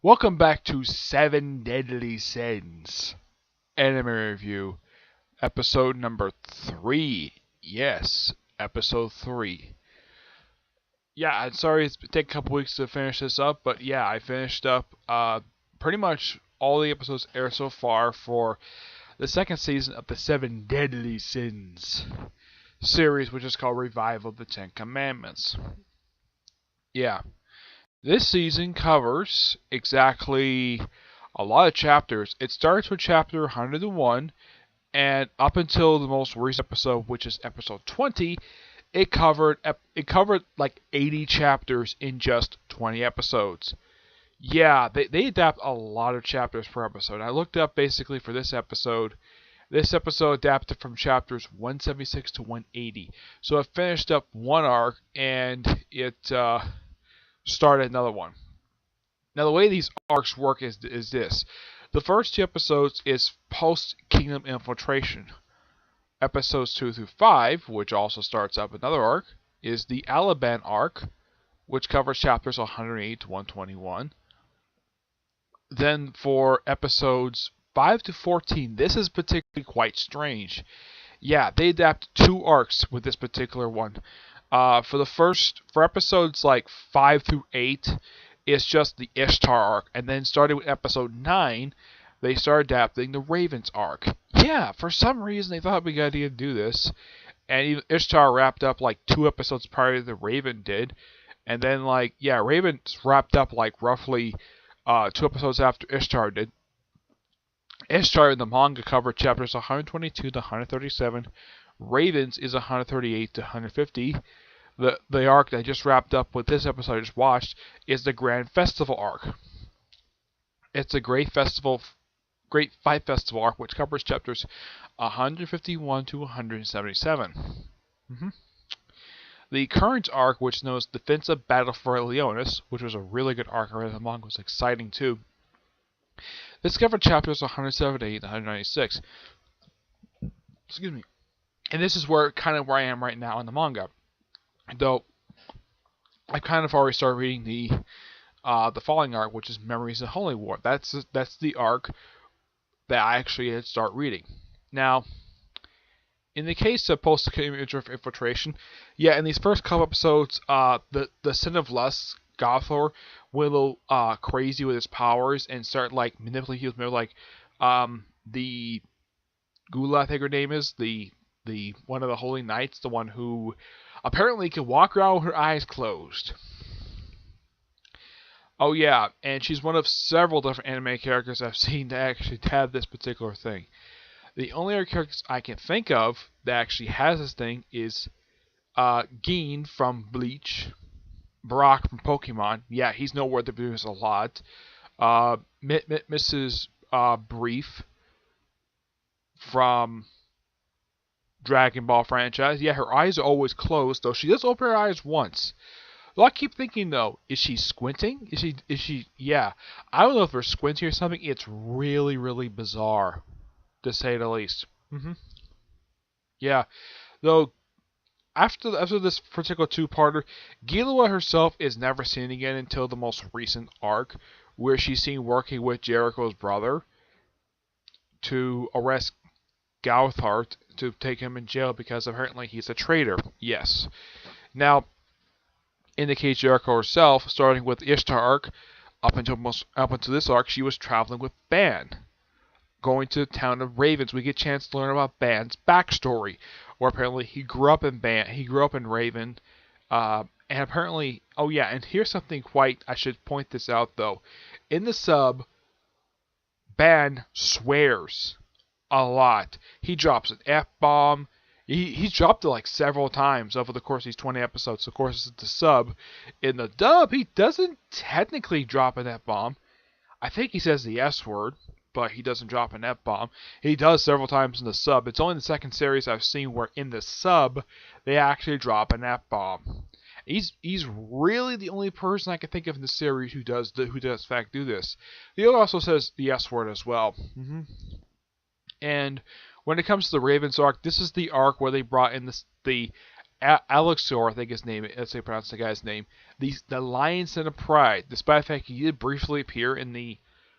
Welcome back to Seven Deadly Sins Anime Review, episode number 3. Yes, episode 3. Yeah, I'm sorry it's taken a couple weeks to finish this up, but yeah, I finished up pretty much all the episodes aired so far for the second season of the Seven Deadly Sins series, which is called Revival of the Ten Commandments. Yeah, this season covers exactly a lot of chapters. It starts with chapter 101, and up until the most recent episode, which is episode 20, it covered like 80 chapters in just 20 episodes. Yeah, they adapt a lot of chapters per episode. I looked up basically for this episode. This episode adapted from chapters 176 to 180. So it finished up one arc and it started another one. Now, the way these arcs work is this. The first two episodes is post-Kingdom Infiltration. Episodes 2 through 5, which also starts up another arc, is the Aliban arc, which covers chapters 108 to 121. Then for episodes 5 to 14, this is particularly quite strange. Yeah, they adapt two arcs with this particular one. For episodes like 5 through 8, it's just the Ishtar arc, and then starting with episode 9, they start adapting the Ravens arc. Yeah, for some reason they thought it'd be a good idea to do this, and even Ishtar wrapped up like 2 episodes prior to the Raven did, and then Ravens wrapped up like roughly 2 episodes after Ishtar did. Ishtar in the manga covered chapters 122 to 137. Ravens is 138 to 150. The arc that I just wrapped up with this episode I just watched is the Grand Festival arc. It's a great fight festival arc which covers chapters 151 to 177. The current arc, which knows Defensive Battle for Leonis, which was a really good arc, I read the manga, was exciting too. This covered chapters 178 to 196. Excuse me. And this is where I am right now in the manga. Though I kind of already started reading the following arc, which is Memories of Holy War. That's the arc that I actually had to start reading. Now, in the case of post-Kingdom Infiltration, yeah, in these first couple episodes, the Sin of Lust, Gothor, went a little crazy with his powers and started like manipulating people. Remember, the Gula, I think her name is, the one of the Holy Knights, the one who apparently can walk around with her eyes closed. Oh yeah, and she's one of several different anime characters I've seen that actually have this particular thing. The only other characters I can think of that actually has this thing is Gin from Bleach, Brock from Pokemon. Yeah, he's nowhere to produce a lot. Mrs. Brief from Dragon Ball franchise. Yeah, her eyes are always closed, though she does open her eyes once. Well, I keep thinking though, is she squinting? Is she? Yeah, I don't know if they're squinting or something. It's really, really bizarre, to say the least. Yeah, though after this particular two-parter, Gilua herself is never seen again until the most recent arc, where she's seen working with Jericho's brother to arrest Gauthart to take him in jail because apparently he's a traitor. Yes. Now, in the case of Jericho herself, starting with the Ishtar arc, up until this arc, she was traveling with Ban, going to the town of Ravens. We get a chance to learn about Ban's backstory, where apparently he grew up in Raven, and apparently, oh yeah, and here's something I should point this out though. In the sub, Ban swears a lot. He drops an F-bomb. He's dropped it like several times over the course of these 20 episodes. Of course, it's the sub. In the dub, he doesn't technically drop an F-bomb. I think he says the S word, but he doesn't drop an F-bomb. He does several times in the sub. It's only the second series I've seen where in the sub, they actually drop an F-bomb. He's really the only person I can think of in the series who does in fact do this. The other also says the S word as well. And when it comes to the Ravens arc, this is the arc where they brought in the Alexor, I think his name. That's how you pronounce the guy's name. The Lion Son of Pride, despite the fact he did briefly appear in the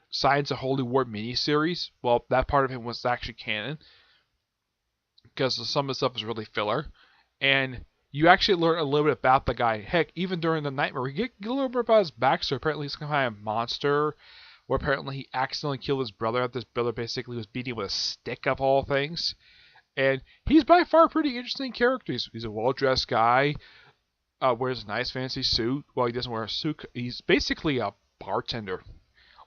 Science of Holy War miniseries. Well, that part of him was actually canon because some of the stuff is really filler, and you actually learn a little bit about the guy. Heck, even during the nightmare, we get a little bit about his backstory. Apparently, he's kind of a monster, where apparently he accidentally killed his brother. His brother basically was beating with a stick of all things. And he's by far a pretty interesting character. He's a well-dressed guy, wears a nice fancy suit. Well, he doesn't wear a suit. He's basically a bartender.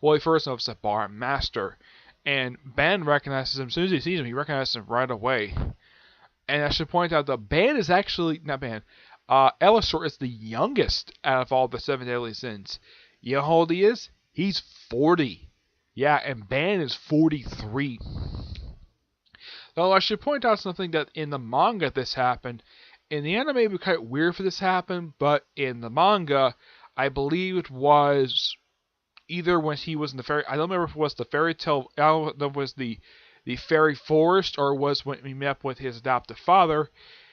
Well, he first knows a bar master. And Ben recognizes him. As soon as he sees him, he recognizes him right away. And I should point out that Ben is actually, not Ben, Elisor is the youngest out of all the seven deadly sins. You know how old he is? He's 40. Yeah, and Ben is 43. Though I should point out something that in the manga this happened. In the anime it would be quite weird for this to happen, but in the manga, I believe it was either when he was in the fairy, I don't remember if it was the fairy tale, I don't know if it was the fairy forest, or it was when he met up with his adoptive father,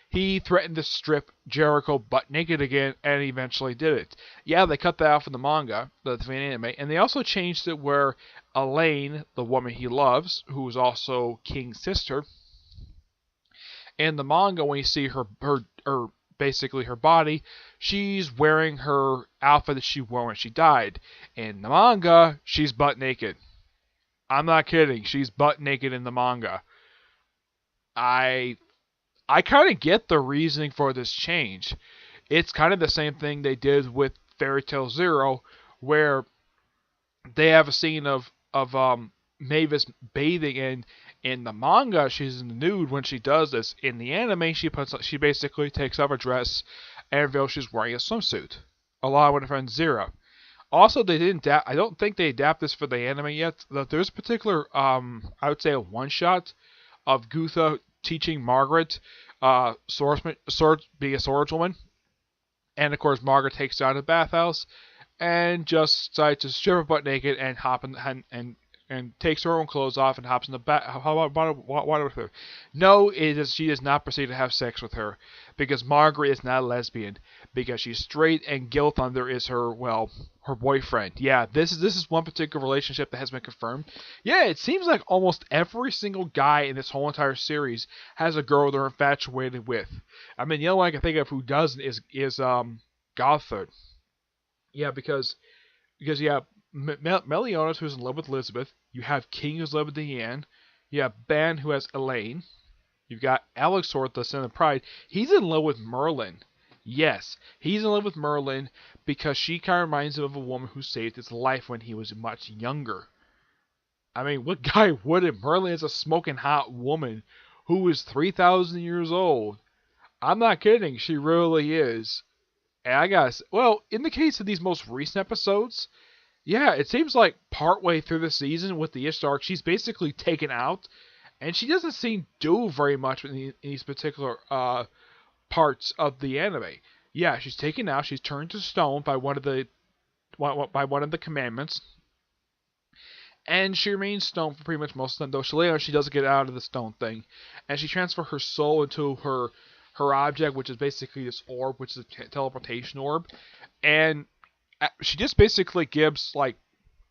he threatened to strip Jericho butt naked again, and he eventually did it. Yeah, they cut that out from the manga, the fan anime, and they also changed it where Elaine, the woman he loves, who is also King's sister, in the manga, when you see her basically her body, she's wearing her outfit that she wore when she died. In the manga, she's butt naked. I'm not kidding. She's butt naked in the manga. I kind of get the reasoning for this change. It's kind of the same thing they did with Fairy Tail Zero, where they have a scene of Mavis bathing, and in the manga she's in the nude when she does this. In the anime, she basically takes off her dress and reveals she's wearing a swimsuit, along with her friend Zero. Also, they didn't. I don't think they adapt this for the anime yet. There's a particular, I would say, a one shot of Gutha teaching Margaret, being a swordswoman, and of course Margaret takes her out of the bathhouse and just decides to strip her butt naked and hop in and takes her own clothes off and hops in the water with her. No, she does not proceed to have sex with her, because Margaret is not a lesbian, because she's straight and Gil Thunder is her boyfriend. Yeah, this is one particular relationship that has been confirmed. Yeah, it seems like almost every single guy in this whole entire series has a girl they're infatuated with. I mean, the only one I can think of who doesn't is Gothard. Yeah, because yeah, Meliodas, who's in love with Elizabeth. You have King, who's in love with Diane. You have Ben, who has Elaine. You've got Alexor, the Son of Pride. He's in love with Merlin. Yes, he's in love with Merlin because she kind of reminds him of a woman who saved his life when he was much younger. I mean, what guy wouldn't? Merlin is a smoking hot woman who is 3,000 years old. I'm not kidding. She really is. And I guess, well, in the case of these most recent episodes, yeah, it seems like partway through the season with the Ishtar, she's basically taken out, and she doesn't seem to do very much in these particular parts of the anime. Yeah, she's taken out. She's turned to stone by one of the commandments, and she remains stone for pretty much most of the time. Though she does get out of the stone thing, and she transfers her soul into her object, which is basically this orb, which is a teleportation orb, and she just basically gives like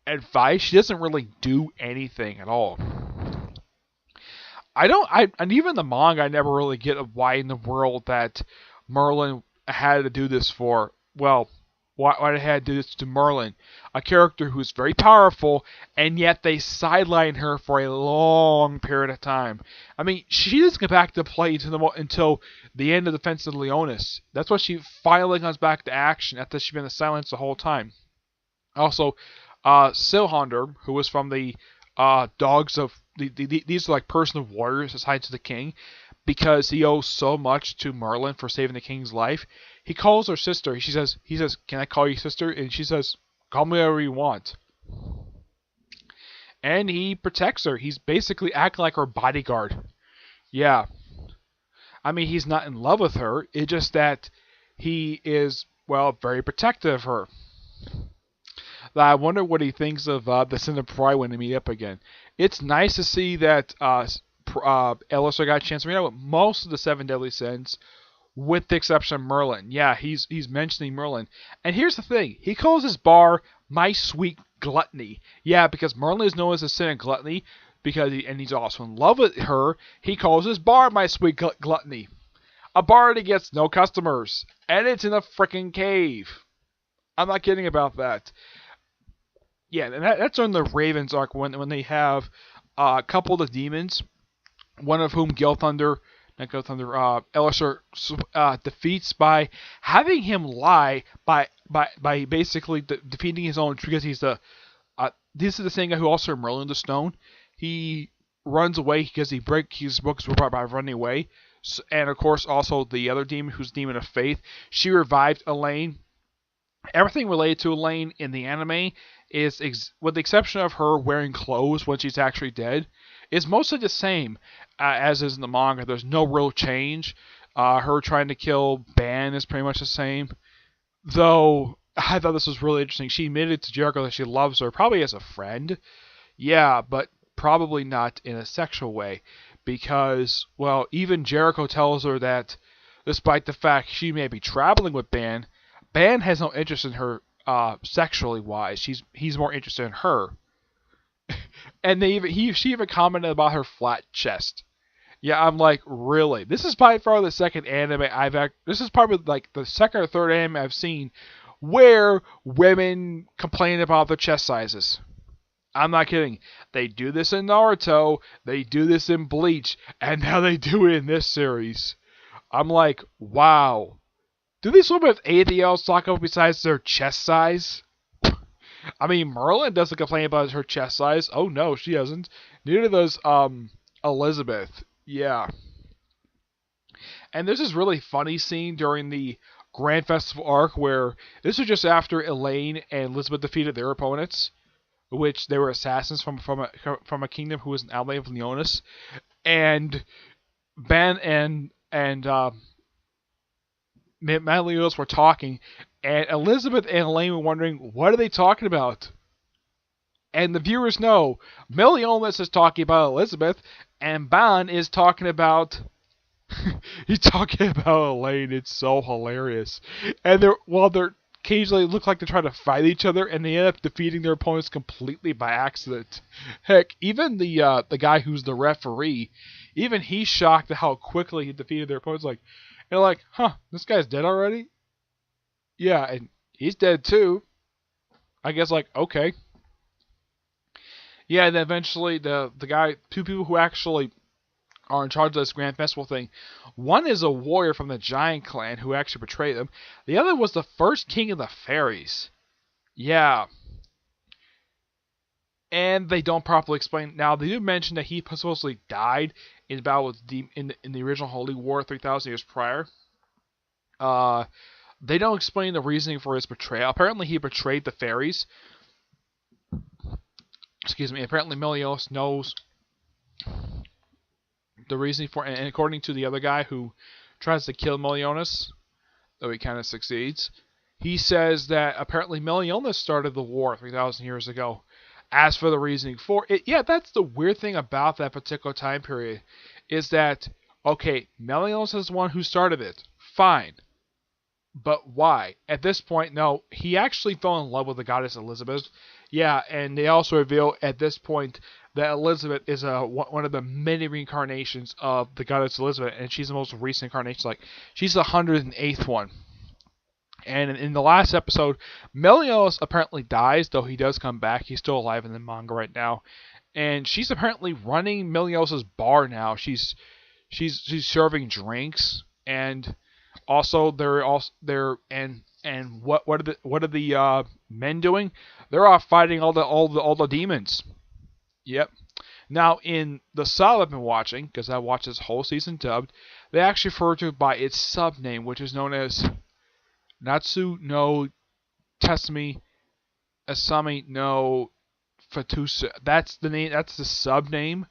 advice. She doesn't really do anything at all. And even the manga, I never really get why in the world that Merlin had to do this for. Well, why they had to do this to Merlin, a character who's very powerful, and yet they sideline her for a long period of time. I mean, she doesn't get back to play until the end of Defense of Leonis. That's why she finally comes back to action after she's been in silence the whole time. Also, Silhander, who was from the Dogs of... These are like personal warriors assigned to the king, because he owes so much to Merlin for saving the king's life. He calls her sister. He says, "Can I call you sister?" And she says, "Call me whatever you want." And he protects her. He's basically acting like her bodyguard. Yeah. I mean, he's not in love with her. It's just that he is, well, very protective of her. I wonder what he thinks of the Sin of Pride when they meet up again. It's nice to see that Elisar got a chance to meet up with most of the Seven Deadly Sins, with the exception of Merlin. Yeah, he's mentioning Merlin. And here's the thing: he calls his bar "My Sweet Gluttony." Yeah, because Merlin is known as a sin of gluttony, and he's also in love with her. He calls his bar "My Sweet Gluttony." A bar that gets no customers, and it's in a freaking cave. I'm not kidding about that. Yeah, and that's on the Ravens arc when they have a couple of the demons, one of whom Elisher defeats by having him lie by basically defeating his own, because he's the this is the same guy who also Merlin the Stone. He runs away because he breaks his books by running away. And of course also the other demon, who's Demon of Faith. She revived Elaine. Everything related to Elaine in the anime is, with the exception of her wearing clothes when she's actually dead, is mostly the same as is in the manga. There's no real change. Her trying to kill Ban is pretty much the same. Though, I thought this was really interesting. She admitted to Jericho that she loves her, probably as a friend. Yeah, but probably not in a sexual way. Because, well, even Jericho tells her that despite the fact she may be traveling with Ban, Ban has no interest in her sexually wise. He's more interested in her. And she even commented about her flat chest. Yeah, I'm like, really? This is by far the second anime this is probably like the second or third anime I've seen where women complain about their chest sizes. I'm not kidding. They do this in Naruto, they do this in Bleach, and now they do it in this series. I'm like, wow. Do these women have anything else to talk about besides their chest size? I mean, Merlin doesn't complain about her chest size. Oh no, she doesn't. Neither does Elizabeth. Yeah. And there's this really funny scene during the Grand Festival arc where this was just after Elaine and Elizabeth defeated their opponents, which they were assassins from a kingdom who was an ally of Leonis, and Ben and Matt Leonis were talking, and Elizabeth and Elaine were wondering, what are they talking about? And the viewers know, Meliodas is talking about Elizabeth, and Ban is talking about he's talking about Elaine. It's so hilarious. And they're occasionally look like they're trying to fight each other, and they end up defeating their opponents completely by accident. Heck, even the guy who's the referee, even he's shocked at how quickly he defeated their opponents. Like, they're like, huh, this guy's dead already? Yeah, and he's dead too. I guess, like, okay. Yeah, and then eventually two people who actually are in charge of this Grand Festival thing. One is a warrior from the Giant Clan who actually betrayed them. The other was the first king of the fairies. Yeah. And they don't properly explain. Now, they do mention that he supposedly died in battle with in the original Holy War 3,000 years prior. They don't explain the reasoning for his betrayal. Apparently, he betrayed the fairies. Excuse me. Apparently, Meliodas knows the reasoning for it, and according to the other guy who tries to kill Meliodas, though he kind of succeeds, he says that apparently Meliodas started the war 3,000 years ago. As for the reasoning for it, yeah, that's the weird thing about that particular time period, is that, okay, Meliodas is the one who started it. Fine. But why? At this point, no, he actually fell in love with the goddess Elizabeth. Yeah, and they also reveal at this point that Elizabeth is one of the many reincarnations of the goddess Elizabeth, and she's the most recent incarnation. Like, she's the 108th one. And in the last episode, Meliodas apparently dies, though he does come back. He's still alive in the manga right now, and she's apparently running Meliodas' bar now. She's serving drinks, and also what are the men doing? They're off fighting all the demons. Yep. Now in the sub I've been watching, because I watched this whole season dubbed, they actually refer to it by its sub name, which is known as Natsu no Tatsumi Asami no Fatusa. That's the name. That's the sub name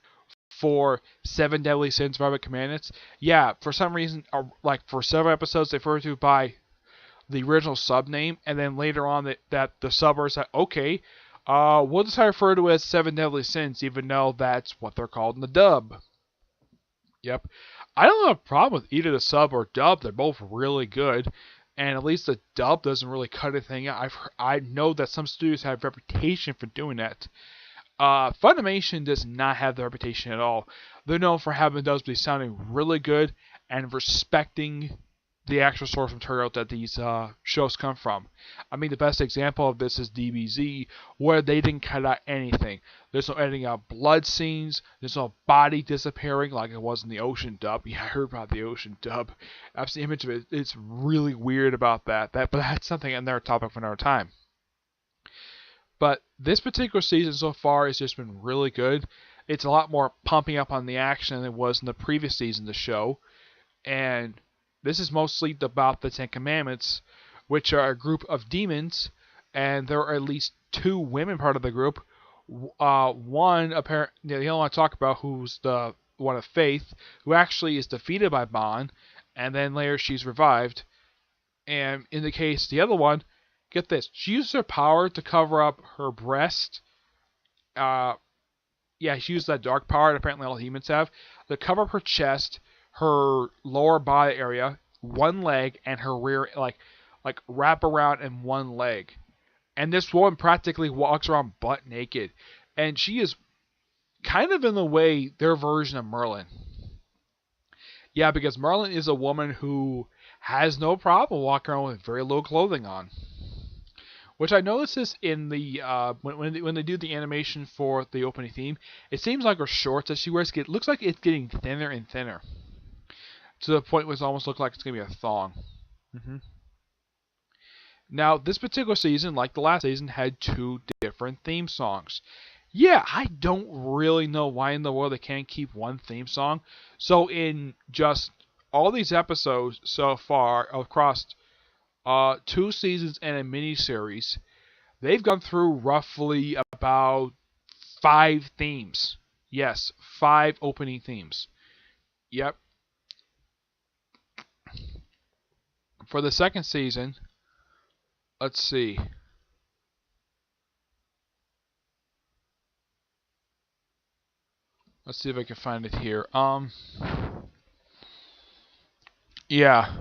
for Seven Deadly Sins, Five Commandments. Yeah, for some reason, like for several episodes, they refer to it by the original sub name, and then later on that the subbers said, okay, we'll just refer to it as Seven Deadly Sins, even though that's what they're called in the dub. Yep. I don't have a problem with either the sub or dub. They're both really good, and at least the dub doesn't really cut anything out. I know that some studios have a reputation for doing that. Funimation does not have the reputation at all. They're known for having dubs be sounding really good and respecting the actual source material that these shows come from. I mean, the best example of this is DBZ, where they didn't cut out anything. There's no editing out blood scenes. There's no body disappearing like it was in the Ocean dub. Yeah, I heard about the Ocean dub. I've seen the image of it. It's really weird about that. But that's something another topic for another time. But this particular season so far has just been really good. It's a lot more pumping up on the action than it was in the previous season of the show. And this is mostly about the Ten Commandments, which are a group of demons, and there are at least two women part of the group. One, apparent, the only one I talk about, who's the one of Faith, who actually is defeated by Bon, and then later she's revived. And in the case the other one, get this, she used her power to cover up her breast. She used that dark power that apparently all demons have to cover up her chest, her lower body area, one leg, and her rear, like wrap around in one leg. And this woman practically walks around butt naked, and she is kind of in the way their version of Merlin. Yeah, because Merlin is a woman who has no problem walking around with very low clothing on. Which I noticed this in the when they do the animation for the opening theme. It seems like her shorts that she wears looks like it's getting thinner and thinner, to the point where it almost looks like it's gonna be a thong. Now, this particular season, like the last season, had two different theme songs. Yeah, I don't really know why in the world they can't keep one theme song. So in just all these episodes so far across 2 seasons and a mini-series, they've gone through roughly about 5 themes. Yes, 5 opening themes. Yep. For the second season, let's see. Let's see if I can find it here. Yeah.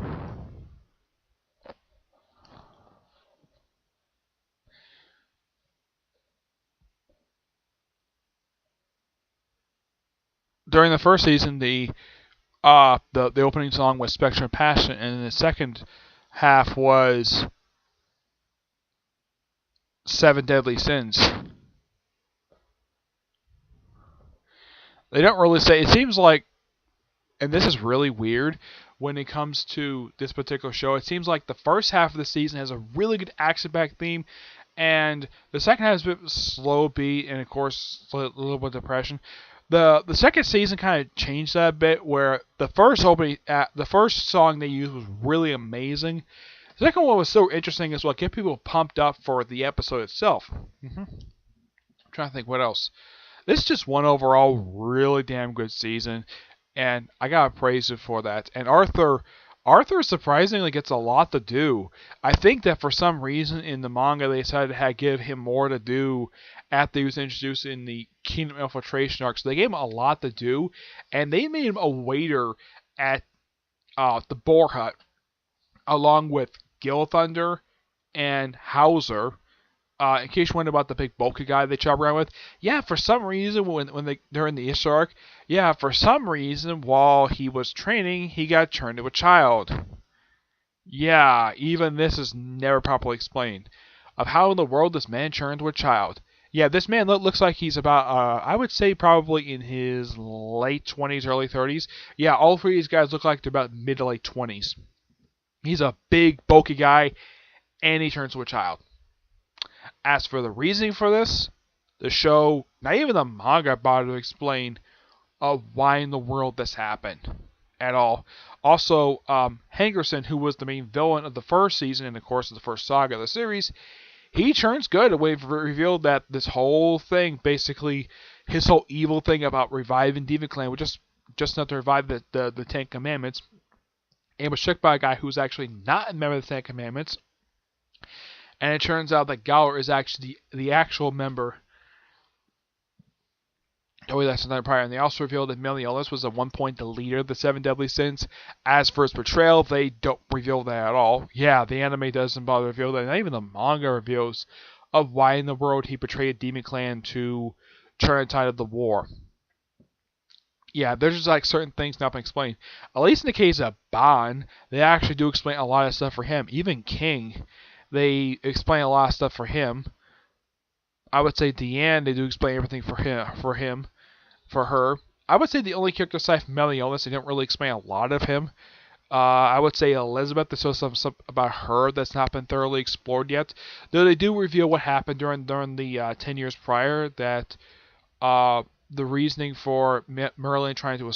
During the first season, the opening song was Spectrum of Passion, and the second half was Seven Deadly Sins. They don't really say. It seems like, and this is really weird when it comes to this particular show, it seems like the first half of the season has a really good action-packed theme, and the second half is a bit slow beat, and of course a little bit of depression. The second season kind of changed that a bit, where the first song they used was really amazing. The second one was so interesting as well, get people pumped up for the episode itself. I'm trying to think what else. This is just one overall really damn good season, and I gotta praise it for that. And Arthur surprisingly gets a lot to do. I think that for some reason in the manga they decided to give him more to do after he was introduced in the Kingdom Infiltration arc. So they gave him a lot to do, and they made him a waiter at the Boar Hut, along with Gil Thunder and Hauser. In case you wonder about the big bulky guy they chop around with, yeah, for some reason they're in the Ishtar arc, yeah, for some reason while he was training, he got turned into a child. Yeah, even this is never properly explained. Of how in the world this man turned into a child. Yeah, this man looks like he's about, I would say probably in his late 20s, early 30s. Yeah, all 3 of these guys look like they're about mid to late 20s. He's a big, bulky guy, and he turns into a child. As for the reasoning for this, the show, not even the manga bothered to explain why in the world this happened at all. Also, Hangerson, who was the main villain of the first season and of course of the first saga of the series, he turns good. We've revealed that this whole thing, basically, his whole evil thing about reviving Demon Clan was just not to revive the Ten Commandments, and was tricked by a guy who's actually not a member of the Ten Commandments. And it turns out that Galler is actually the actual member Oh, that's another part. And they also revealed that Meliodas was at one point the leader of the Seven Deadly Sins. As for his portrayal, they don't reveal that at all. Yeah, the anime doesn't bother to reveal that. Not even the manga reveals of why in the world he betrayed Demon Clan to turn the tide of the war. Yeah, there's just like certain things not been explained. At least in the case of Ban, they actually do explain a lot of stuff for him. Even King, they explain a lot of stuff for him. I would say Deanne, they do explain everything for him, for her. I would say the only character aside from Meliodas, they don't really explain a lot of him. I would say Elizabeth, there's still some about her that's not been thoroughly explored yet. Though they do reveal what happened during the 10 years prior, that the reasoning for Merlin trying to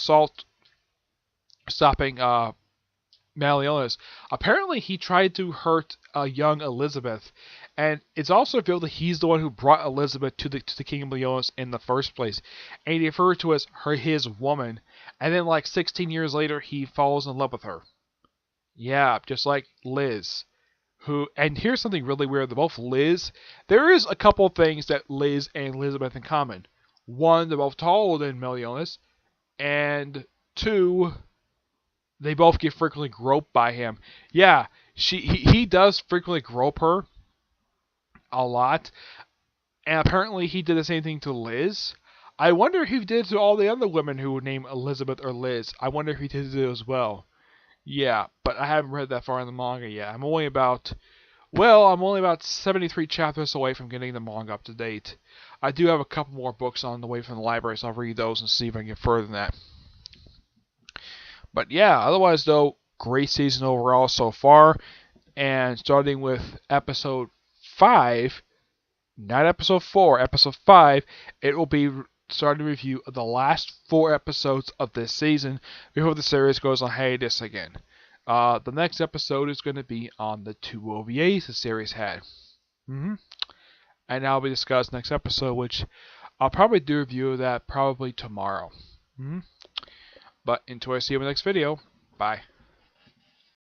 stopping Meliodas. Apparently, he tried to hurt a young Elizabeth, and it's also revealed that he's the one who brought Elizabeth to the King of Meliodas in the first place, and he referred to as his woman. And then, like 16 years later, he falls in love with her. Yeah, just like Liz. And here's something really weird. They're both Liz. There is a couple things that Liz and Elizabeth in common. One, they're both taller than Meliodas, and two, they both get frequently groped by him. Yeah, he does frequently grope her a lot, and apparently he did the same thing to Liz. I wonder if he did it to all the other women who would name Elizabeth or Liz. I wonder if he did it as well. Yeah, but I haven't read that far in the manga yet. I'm only about 73 chapters away from getting the manga up to date. I do have a couple more books on the way from the library, so I'll read those and see if I can get further than that. But yeah, otherwise though, great season overall so far. And starting with episode 5, not episode 4, episode 5, it will be starting a review of the last 4 episodes of this season before the series goes on hiatus again. The next episode is going to be on the 2 OVAs the series had. And that'll be discussed next episode, which I'll probably do a review of that probably tomorrow. But until I see you in the next video, bye.